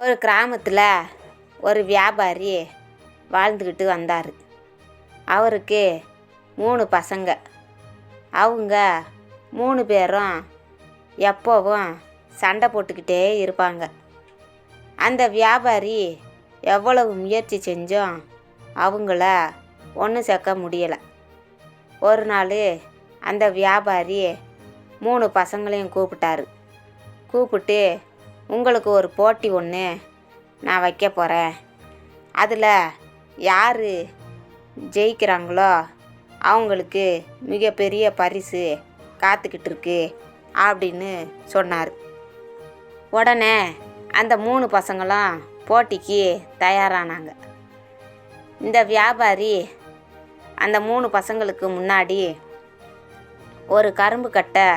ஒரு கிராமத்தில் ஒரு வியாபாரி வாழ்ந்துக்கிட்டு வந்தார். அவருக்கு 3 பசங்க. அவங்க 3 பேரும் எப்போவும் சண்டை போட்டுக்கிட்டே இருப்பாங்க. அந்த வியாபாரி எவ்வளவு முயற்சி செஞ்சும் அவங்கள ஒன்று சேர்க்க முடியலை. ஒரு நாள் அந்த வியாபாரி 3 பசங்களையும் கூப்பிட்டு உங்களுக்கு ஒரு போட்டி ஒன்று நான் வைக்க போகிறேன். அதில் யார் ஜெயிக்கிறாங்களோ அவங்களுக்கு மிகப்பெரிய பரிசு காத்துக்கிட்டு இருக்கு அப்படின்னு சொன்னார். உடனே அந்த 3 பசங்களும் போட்டிக்கு தயாரானாங்க. இந்த வியாபாரி அந்த 3 பசங்களுக்கு முன்னாடி ஒரு கரும்பு கட்டை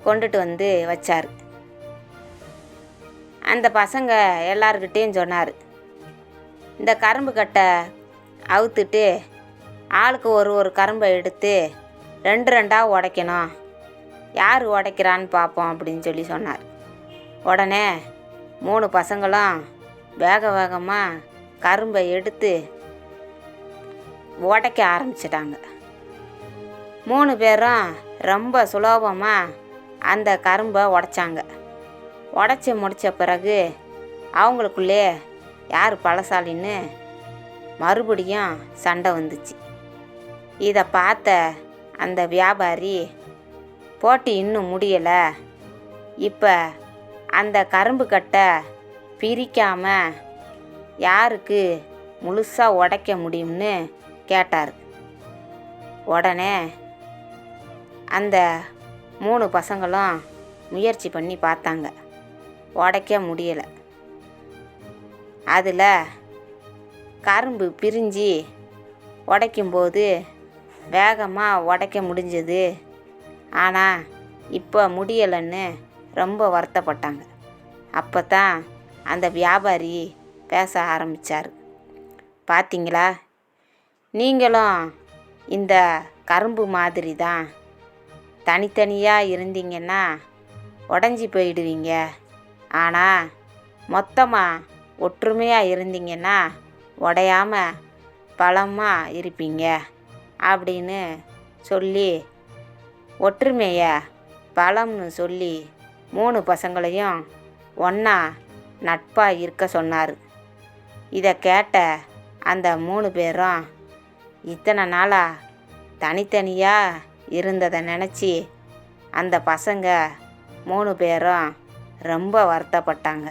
கொண்டுட்டு வந்து வச்சார். அந்த பசங்க எல்லார்கிட்டேயும் சொன்னார், இந்த கரும்பு கட்டை அவுத்துட்டு ஆளுக்கு ஒரு கரும்பை எடுத்து 2 உடைக்கணும். யார் உடைக்கிறான்னு பார்ப்போம் அப்படின்னு சொன்னார். உடனே 3 பசங்களும் வேகமாக கரும்பை எடுத்து உடைக்க ஆரம்பிச்சிட்டாங்க. 3 பேரும் ரொம்ப சுலபமாக அந்த கரும்பை உடைச்சாங்க. உடைச்சி முடித்த பிறகு அவங்களுக்குள்ளே யார் பலசாலின்னு மறுபடியும் சண்டை வந்துச்சு. இதை பார்த்த அந்த வியாபாரி போட்டி இன்னும் முடியலை, இப்போ அந்த கரும்பு கட்டை பிரிக்காமல் யாருக்கு முழுசாக உடைக்க முடியும்னு கேட்டார். உடனே அந்த 3 பசங்களும் முயற்சி பண்ணி பார்த்தாங்க. உடைக்க முடியலை. அதில் கரும்பு பிரிஞ்சு உடைக்கும்போது வேகமாக உடைக்க முடிஞ்சது. ஆனால் இப்போ முடியலைன்னு ரொம்ப வருத்தப்பட்டாங்க. அப்போ தான் அந்த வியாபாரி பேச ஆரம்பித்தார். பார்த்தீங்களா, நீங்களும் இந்த கரும்பு மாதிரி தான். தனித்தனியாக இருந்தீங்கன்னா உடஞ்சி போயிடுவீங்க. ஆனால் மொத்தமாக ஒற்றுமையாக இருந்தீங்கன்னா உடையாமல் பலமாக இருப்பீங்க அப்படின்னு சொல்லி ஒற்றுமையை பலம்னு சொல்லி 3 பசங்களையும் ஒன்றா நட்பாக இருக்க சொன்னார். இதை கேட்ட அந்த 3 பேரும் இத்தனை நாளாக தனித்தனியாக இருந்ததை நினச்சி அந்த பசங்க 3 பேரும் ரொம்ப வருத்தப்பட்டாங்க.